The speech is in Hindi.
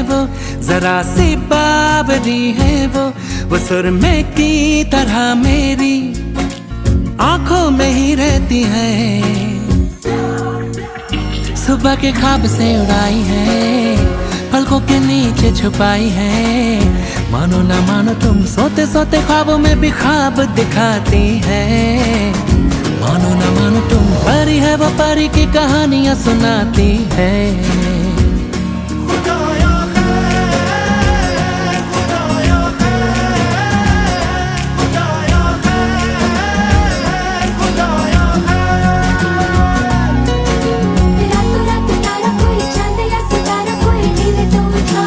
वो, जरा सी बावरी है वो सुरमे की तरह मेरी आंखों में ही रहती है। सुबह के ख्वाब से उड़ाई है, पलकों के नीचे छुपाई है। मानो ना मानो तुम सोते सोते ख्वाबों में भी ख्वाब दिखाती है। मानो ना मानो तुम परी है वो परी की कहानियां सुनाती है।